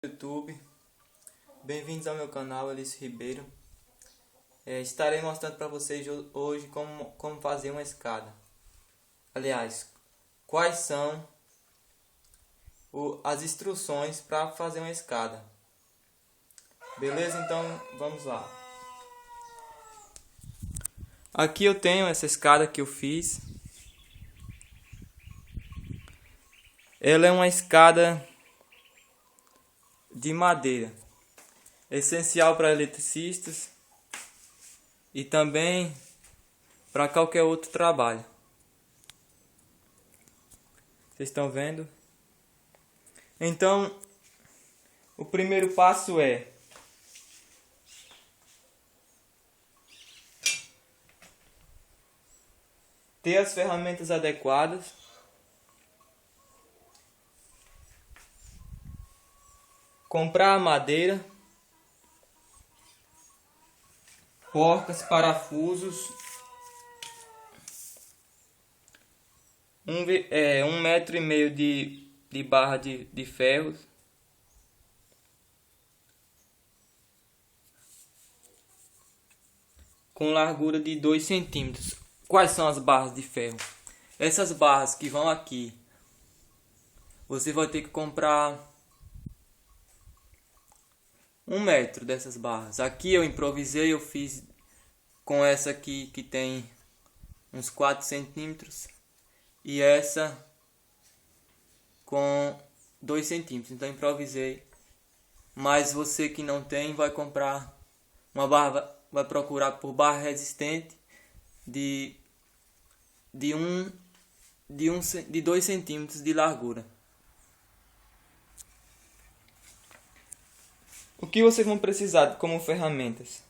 YouTube, bem-vindos ao meu canal Alice Ribeiro. Estarei mostrando para vocês hoje como fazer uma escada. Aliás, quais são as instruções para fazer uma escada. Beleza? Então vamos lá. Aqui eu tenho essa escada que eu fiz. Ela é uma escada de madeira, essencial para eletricistas e também para qualquer outro trabalho. Vocês estão vendo? Então, o primeiro passo é ter as ferramentas adequadas, comprar a madeira, porcas, parafusos, 1,5 metro de barra de ferro, com largura de 2 centímetros. Quais são as barras de ferro? Essas barras que vão aqui, você vai ter que comprar 1 metro dessas barras. Aqui eu improvisei, eu fiz com essa aqui que tem uns 4 centímetros e essa com 2 centímetros. Então improvisei. Mas você que não tem vai comprar uma barra, vai procurar por barra resistente de 2 centímetros de largura. O que vocês vão precisar como ferramentas?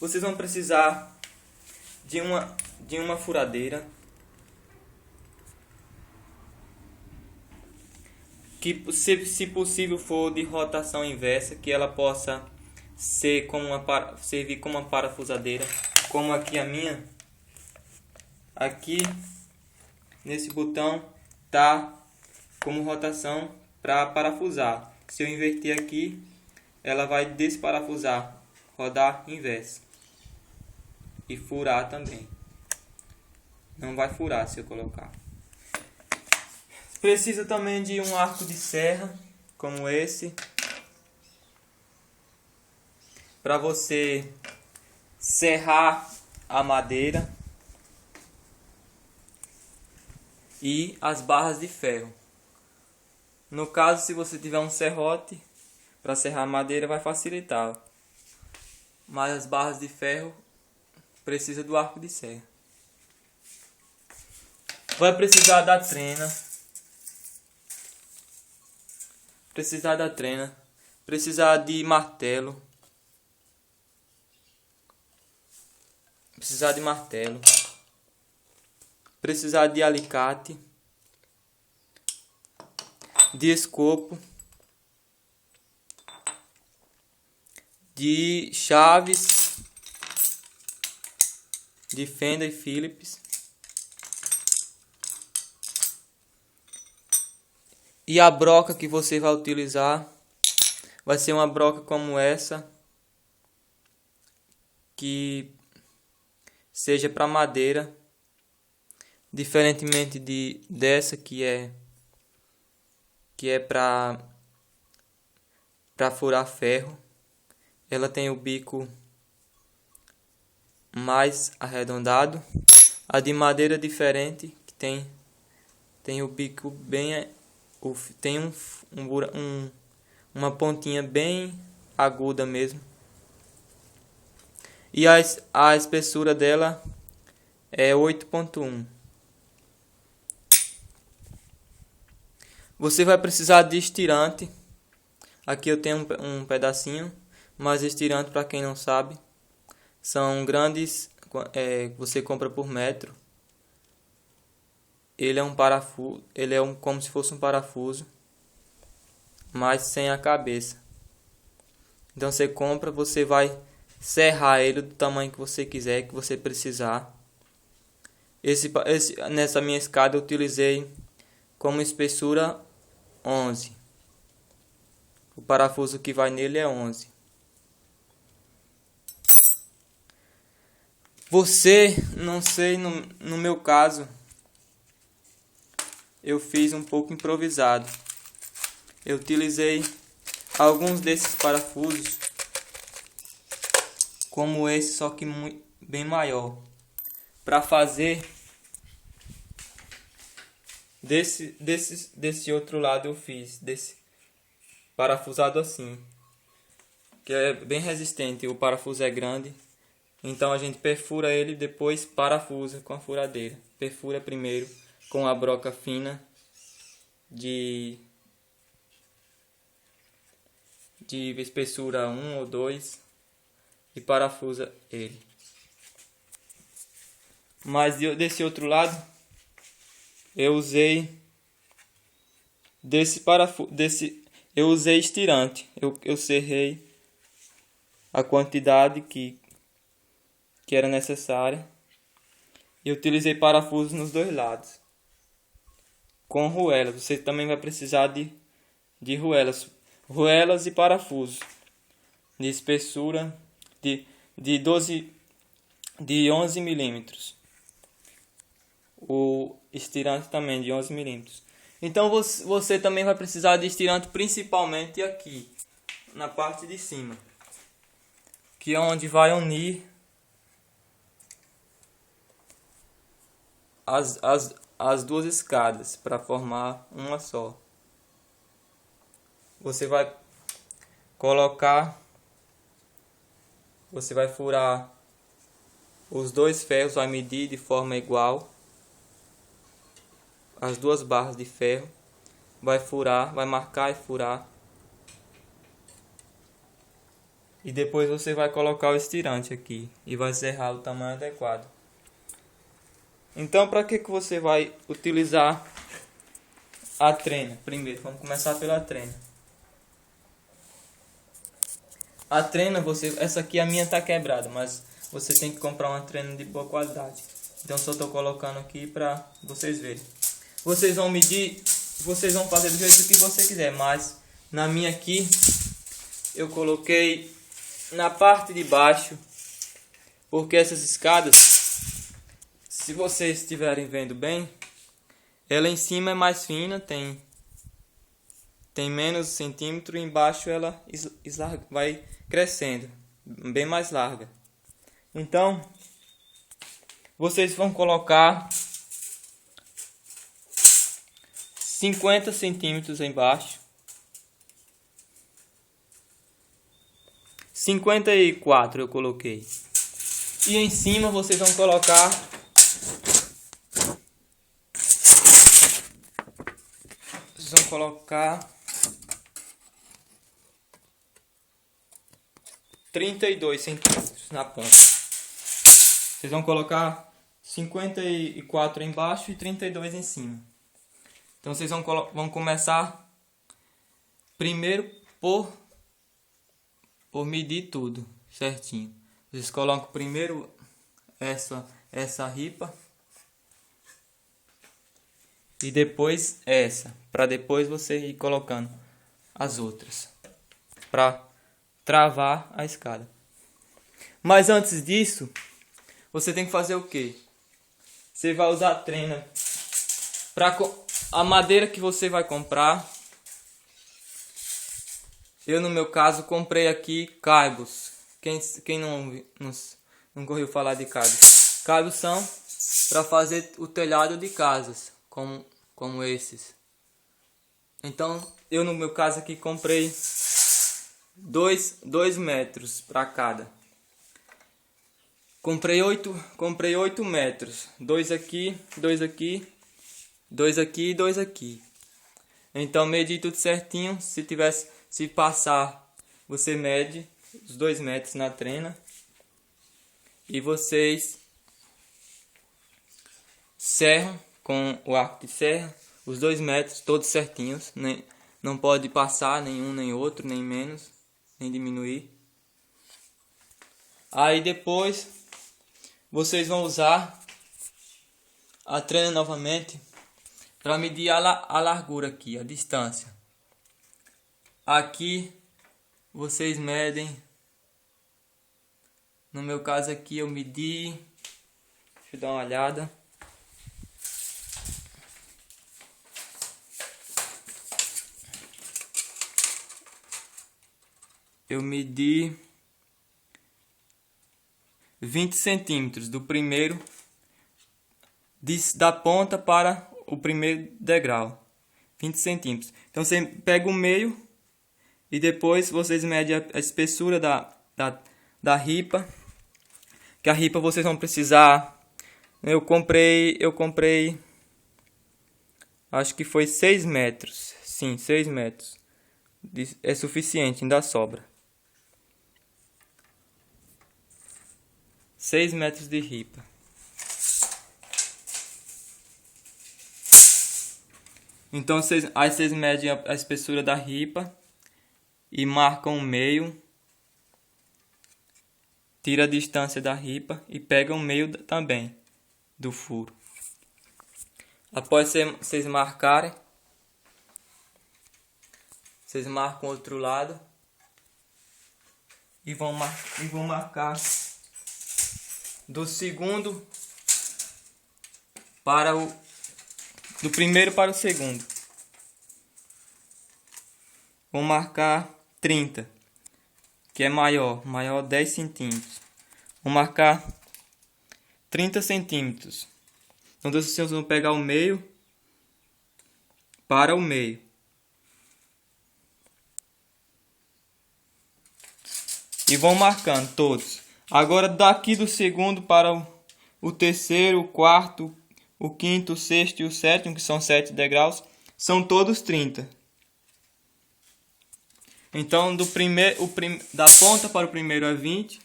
Vocês vão precisar de uma furadeira, que se possível for de rotação inversa, que ela possa servir como uma parafusadeira, como aqui a minha. Aqui nesse botão tá como rotação para parafusar. Se eu inverter aqui, ela vai desparafusar, rodar inverso e furar também. Não vai furar se eu colocar. Precisa também de um arco de serra, como esse, para você serrar a madeira e as barras de ferro. No caso, se você tiver um serrote para serrar a madeira, vai facilitar. Mas as barras de ferro precisa do arco de serra. Vai precisar da trena. Precisar de martelo. Precisar de alicate, de escopo, de chaves, de fenda e Phillips, e a broca que você vai utilizar vai ser uma broca como essa, que seja para madeira, diferentemente dessa que é para furar ferro. Ela tem o bico mais arredondado. A de madeira diferente, que tem o bico bem, tem uma pontinha bem aguda mesmo. E a espessura dela é 8,1. Você vai precisar de estirante. Aqui eu tenho um pedacinho, mas estirante, para quem não sabe, são grandes, você compra por metro. Ele é um parafuso, como se fosse um parafuso, mas sem a cabeça. Então você compra, você vai serrar ele do tamanho que você quiser, que você precisar. Nessa minha escada eu utilizei como espessura 11. O parafuso que vai nele é 11. Você, não sei, no meu caso, eu fiz um pouco improvisado. Eu utilizei alguns desses parafusos, como esse, só que bem maior, para fazer desse outro lado. Eu fiz desse parafusado assim, que é bem resistente. O parafuso é grande, então a gente perfura ele, depois parafusa com a furadeira. Perfura primeiro com a broca fina de espessura 1 ou 2 e parafusa ele. Mas desse outro lado eu usei eu usei estirante. Eu serrei a quantidade que era necessária e utilizei parafusos nos dois lados com ruelas. Você também vai precisar de ruelas e parafusos de espessura de 11 milímetros. O estirante também de 11 milímetros. Então você também vai precisar de estirante, principalmente aqui na parte de cima, que é onde vai unir as duas escadas para formar uma só. Você vai furar os dois ferros, vai medir de forma igual as duas barras de ferro, vai furar, vai marcar e furar, e depois você vai colocar o estirante aqui e vai serrar o tamanho adequado. Então, para que você vai utilizar a trena? Primeiro, vamos começar pela trena. A trena, essa aqui a minha tá quebrada, mas você tem que comprar uma trena de boa qualidade. Então só estou colocando aqui para vocês verem. Vocês vão medir, vocês vão fazer do jeito que você quiser, mas na minha aqui eu coloquei na parte de baixo, porque essas escadas, se vocês estiverem vendo bem, ela em cima é mais fina, tem menos centímetro, e embaixo ela vai crescendo, bem mais larga. Então, vocês vão colocar 50 centímetros embaixo, 54 eu coloquei, e em cima vocês vão colocar 32 centímetros na ponta. Vocês vão colocar 54 embaixo e 32 em cima. Então vocês vão começar primeiro por medir tudo certinho. Vocês colocam primeiro essa ripa e depois essa, para depois você ir colocando as outras para travar a escada. Mas antes disso, você tem que fazer o que? Você vai usar a trena para a madeira que você vai comprar. Eu, no meu caso, comprei aqui caibos. Quem não ouviu falar de caibos? Caibos são para fazer o telhado de casas, como esses. Então, eu, no meu caso aqui, comprei 2 metros para cada. Comprei 8 metros. 2 aqui, 2 aqui, 2 aqui e 2 aqui. Então medi tudo certinho. Se passar, você mede os 2 metros na trena. E vocês serram com o arco de serra os 2 metros todos certinhos. Não pode passar nenhum nem outro, nem menos, nem diminuir. Aí depois vocês vão usar a trena novamente para medir a largura aqui, a distância. aqui vocês medem. No meu caso aqui eu medi. Deixa eu dar uma olhada. Eu medi 20 centímetros do primeiro, da ponta para o primeiro degrau. 20 centímetros. Então você pega o meio e depois vocês medem a espessura da ripa. Que a ripa vocês vão precisar. Eu comprei acho que foi 6 metros. Sim, 6 metros. É suficiente, ainda sobra. 6 metros de ripa. Então aí vocês medem a espessura da ripa e marcam o meio. Tira a distância da ripa e pega o meio também do furo. Após vocês marcarem, vocês marcam o outro lado e vão marcar do segundo para do primeiro para o segundo. Vou marcar 30, que é maior 10 centímetros. Vou marcar 30 centímetros. Então vocês vão pegar o meio para o meio. E vão marcando todos. Agora daqui do segundo para o terceiro, o quarto, o quinto, o sexto e o sétimo, que são 7 degraus, são todos 30. Então da ponta para o primeiro é 20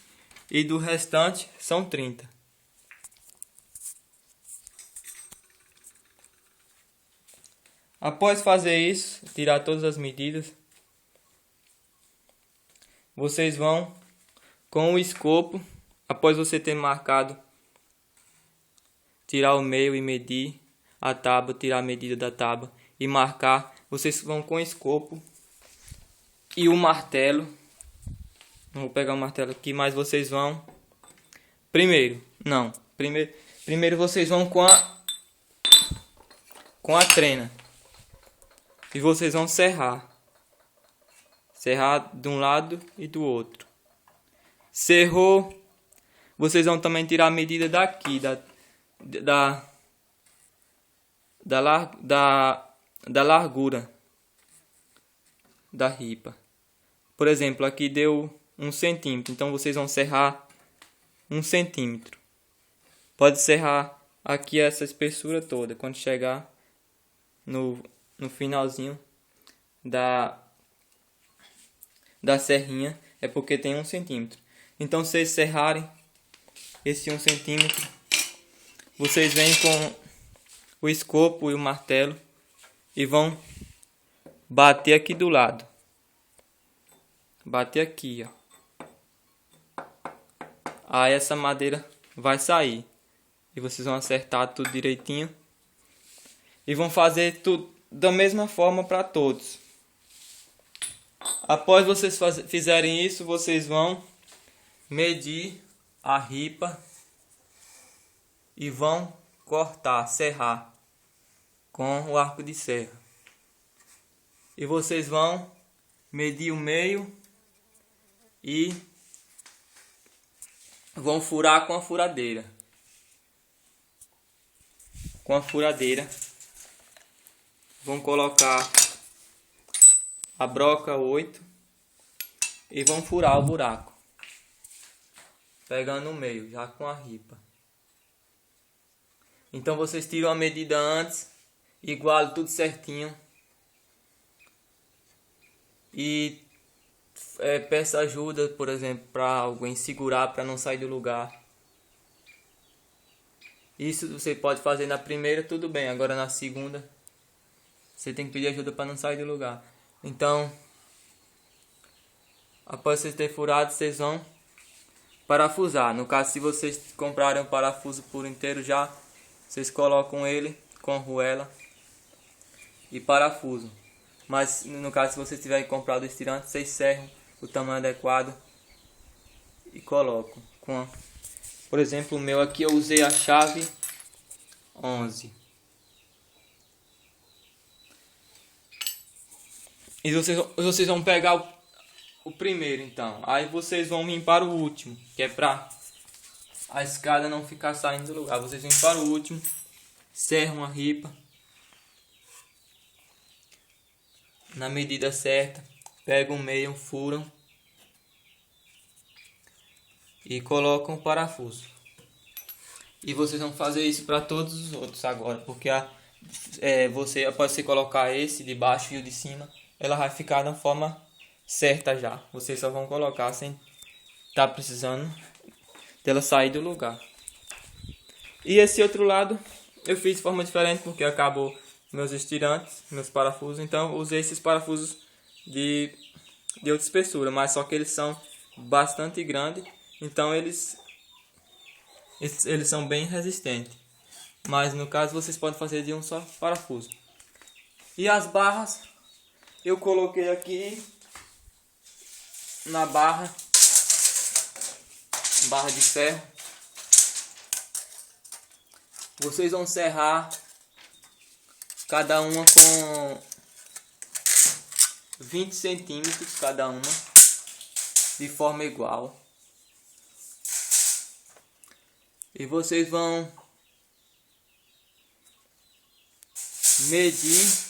e do restante são 30. Após fazer isso, tirar todas as medidas, vocês vão com o escopo, após você ter marcado, tirar o meio e medir a tábua, tirar a medida da tábua e marcar. Vocês vão com o escopo e o martelo. Não vou pegar o martelo aqui, mas vocês vão primeiro vocês vão com a trena e vocês vão serrar de um lado e do outro. Cerrou, vocês vão também tirar a medida daqui da largura da ripa. Por exemplo, aqui deu 1 centímetro, então vocês vão serrar 1 centímetro. Pode serrar aqui essa espessura toda. Quando chegar no finalzinho da serrinha, é porque tem 1 centímetro. Então, se vocês serrarem esse 1 centímetro, vocês vêm com o escopo e o martelo e vão bater aqui do lado. Bater aqui, ó. Aí essa madeira vai sair. E vocês vão acertar tudo direitinho. E vão fazer tudo da mesma forma para todos. Após vocês fizerem isso, vocês vão medir a ripa e vão cortar, serrar com o arco de serra. E vocês vão medir o meio e vão furar com a furadeira. Com a furadeira vão colocar a broca 8 e vão furar o buraco, pegando o meio, já com a ripa. Então vocês tiram a medida antes, igualam tudo certinho e peça ajuda, por exemplo, para alguém segurar para não sair do lugar. Isso você pode fazer na primeira, tudo bem. Agora na segunda, você tem que pedir ajuda para não sair do lugar. Então, após vocês terem furado, vocês vão parafusar. No caso, se vocês comprarem o parafuso por inteiro já, vocês colocam ele com arruela e parafusam. Mas no caso, se vocês tiverem comprado o estirante, vocês serram o tamanho adequado e colocam. Por exemplo, o meu aqui eu usei a chave 11. E vocês vão pegar o primeiro, então. Aí vocês vão vir para o último, que é para a escada não ficar saindo do lugar. Vocês vêm para o último, serram a ripa na medida certa, pegam o meio, furam e colocam o parafuso. E vocês vão fazer isso para todos os outros agora, porque você após você colocar esse de baixo e o de cima, ela vai ficar da forma certa já. Vocês só vão colocar sem estar precisando dela sair do lugar. E esse outro lado eu fiz de forma diferente porque acabou meus estirantes, meus parafusos. Então eu usei esses parafusos de outra espessura, mas só que eles são bastante grandes. Então eles são bem resistentes. Mas no caso vocês podem fazer de um só parafuso. E as barras eu coloquei aqui na barra de ferro. Vocês vão serrar cada uma com 20 centímetros cada uma, de forma igual. E vocês vão medir,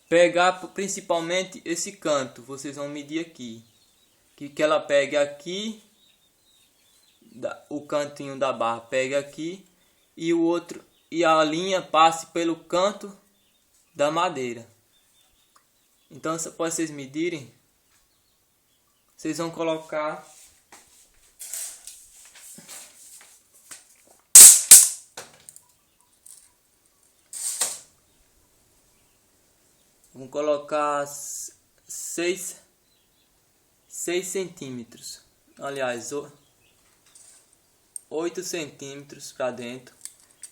pegar principalmente esse canto. Vocês vão medir aqui, que ela pegue aqui, o cantinho da barra pegue aqui e o outro, e a linha passe pelo canto da madeira. Então, após vocês medirem, vocês vão colocar colocar 6 centímetros, aliás 8 centímetros para dentro,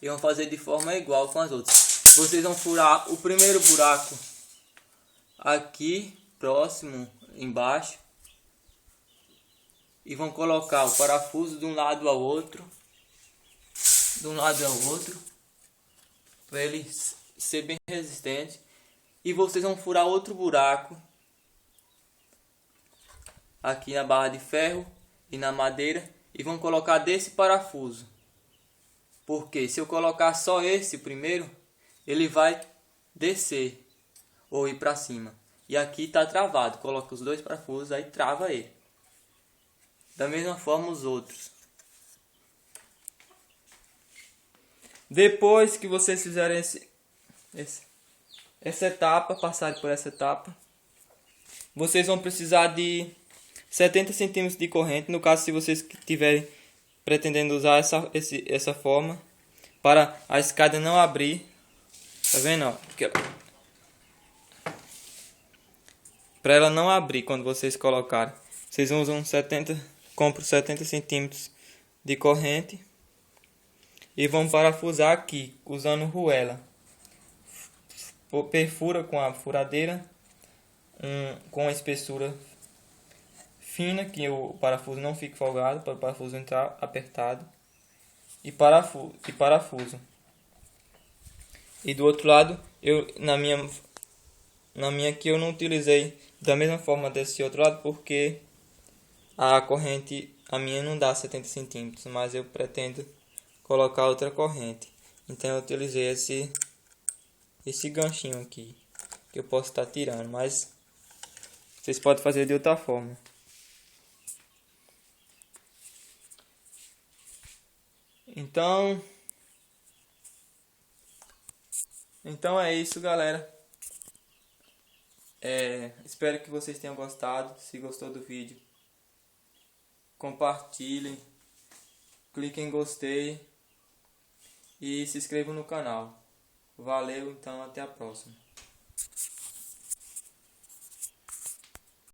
e vão fazer de forma igual com as outras. Vocês vão furar o primeiro buraco aqui próximo embaixo e vão colocar o parafuso de um lado ao outro, para ele ser bem resistente. E vocês vão furar outro buraco aqui na barra de ferro e na madeira e vão colocar desse parafuso. Porque se eu colocar só esse primeiro, ele vai descer ou ir para cima. E aqui está travado. Coloca os dois parafusos, aí trava ele. Da mesma forma os outros. Depois que vocês fizerem essa etapa, passarem por essa etapa, vocês vão precisar de 70 centímetros de corrente. No caso, se vocês tiverem pretendendo usar essa forma para a escada não abrir, tá vendo? Para ela não abrir quando vocês colocarem, vocês usam compram 70 centímetros de corrente e vão parafusar aqui usando ruela. Perfura com a furadeira com a espessura fina, que o parafuso não fique folgado, para o parafuso entrar apertado, e parafuso. E do outro lado, na minha aqui eu não utilizei da mesma forma desse outro lado, porque a corrente, a minha não dá 70 centímetros, mas eu pretendo colocar outra corrente. Então eu utilizei esse ganchinho aqui, que eu posso estar tirando, mas vocês podem fazer de outra forma. Então é isso, galera. Espero que vocês tenham gostado. Se gostou do vídeo, compartilhem, cliquem em gostei e se inscrevam no canal. Valeu, então até a próxima.